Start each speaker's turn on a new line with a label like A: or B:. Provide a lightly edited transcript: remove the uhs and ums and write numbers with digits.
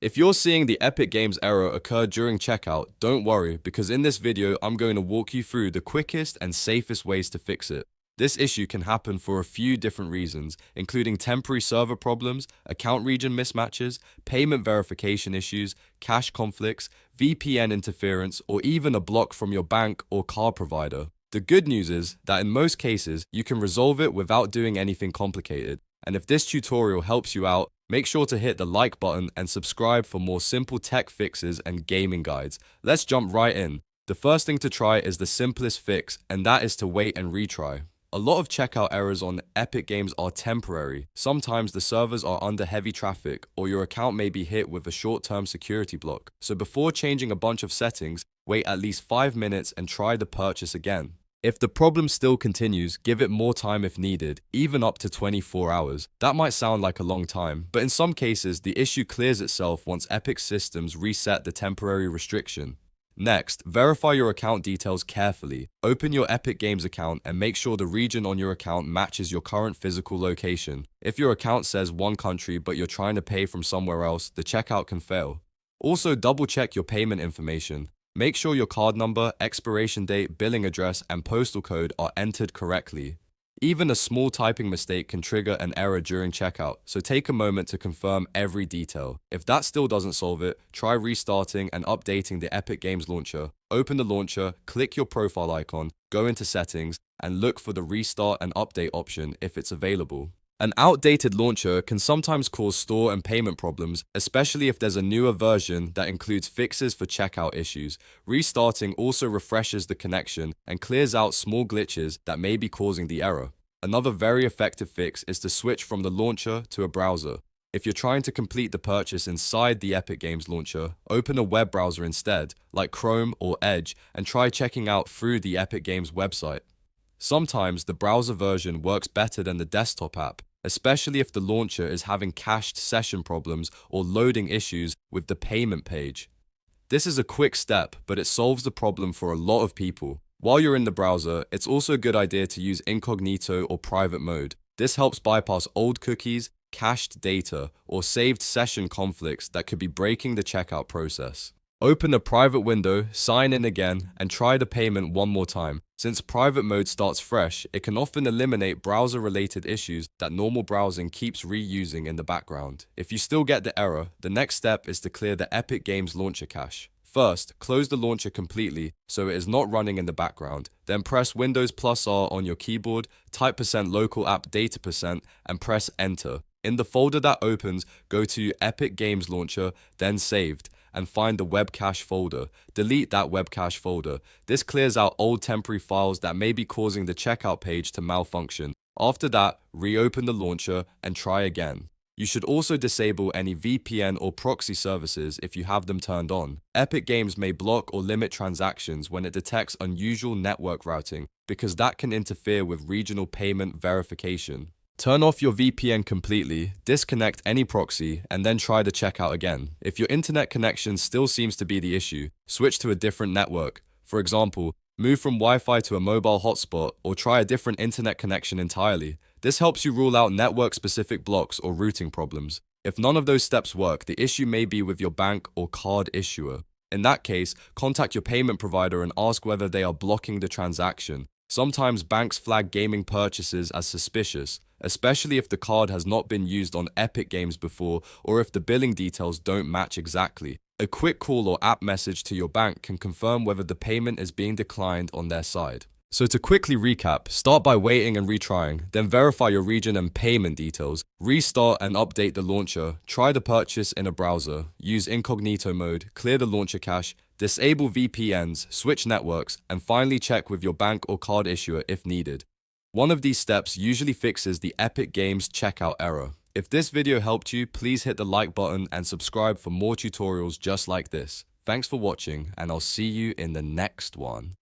A: If you're seeing the Epic Games error occur during checkout, don't worry, because in this video, I'm going to walk you through the quickest and safest ways to fix it. This issue can happen for a few different reasons, including temporary server problems, account region mismatches, payment verification issues, cache conflicts, VPN interference, or even a block from your bank or card provider. The good news is that in most cases, you can resolve it without doing anything complicated. And if this tutorial helps you out, make sure to hit the like button and subscribe for more simple tech fixes and gaming guides. Let's jump right in. The first thing to try is the simplest fix, and that is to wait and retry. A lot of checkout errors on Epic Games are temporary. Sometimes the servers are under heavy traffic, or your account may be hit with a short-term security block. So before changing a bunch of settings, wait at least 5 minutes and try the purchase again. If the problem still continues, give it more time if needed, even up to 24 hours. That might sound like a long time, but in some cases, the issue clears itself once Epic systems reset the temporary restriction. Next, verify your account details carefully. Open your Epic Games account and make sure the region on your account matches your current physical location. If your account says one country but you're trying to pay from somewhere else, the checkout can fail. Also, double check your payment information. Make sure your card number, expiration date, billing address, and postal code are entered correctly. Even a small typing mistake can trigger an error during checkout, so take a moment to confirm every detail. If that still doesn't solve it, try restarting and updating the Epic Games launcher. Open the launcher, click your profile icon, go into settings, and look for the restart and update option if it's available. An outdated launcher can sometimes cause store and payment problems, especially if there's a newer version that includes fixes for checkout issues. Restarting also refreshes the connection and clears out small glitches that may be causing the error. Another very effective fix is to switch from the launcher to a browser. If you're trying to complete the purchase inside the Epic Games launcher, open a web browser instead, like Chrome or Edge, and try checking out through the Epic Games website. Sometimes the browser version works better than the desktop app, especially if the launcher is having cached session problems or loading issues with the payment page. This is a quick step, but it solves the problem for a lot of people. While you're in the browser, it's also a good idea to use Incognito or private mode. This helps bypass old cookies, cached data, or saved session conflicts that could be breaking the checkout process. Open a private window, sign in again, and try the payment one more time. Since private mode starts fresh, it can often eliminate browser-related issues that normal browsing keeps reusing in the background. If you still get the error, the next step is to clear the Epic Games launcher cache. First, close the launcher completely so it is not running in the background. Then press Windows +R on your keyboard, type %local app data %, and press Enter. In the folder that opens, go to Epic Games Launcher, then Saved, and find the web cache folder. Delete that web cache folder. This clears out old temporary files that may be causing the checkout page to malfunction. After that, reopen the launcher and try again. You should also disable any VPN or proxy services if you have them turned on. Epic Games may block or limit transactions when it detects unusual network routing, because that can interfere with regional payment verification. Turn off your VPN completely, disconnect any proxy, and then try the checkout again. If your internet connection still seems to be the issue, switch to a different network. For example, move from Wi-Fi to a mobile hotspot or try a different internet connection entirely. This helps you rule out network-specific blocks or routing problems. If none of those steps work, the issue may be with your bank or card issuer. In that case, contact your payment provider and ask whether they are blocking the transaction. Sometimes banks flag gaming purchases as suspicious, especially if the card has not been used on Epic Games before or if the billing details don't match exactly. A quick call or app message to your bank can confirm whether the payment is being declined on their side. So to quickly recap, start by waiting and retrying, then verify your region and payment details, restart and update the launcher, try the purchase in a browser, use Incognito Mode, clear the launcher cache, disable VPNs, switch networks, and finally check with your bank or card issuer if needed. One of these steps usually fixes the Epic Games checkout error. If this video helped you, please hit the like button and subscribe for more tutorials just like this. Thanks for watching, and I'll see you in the next one.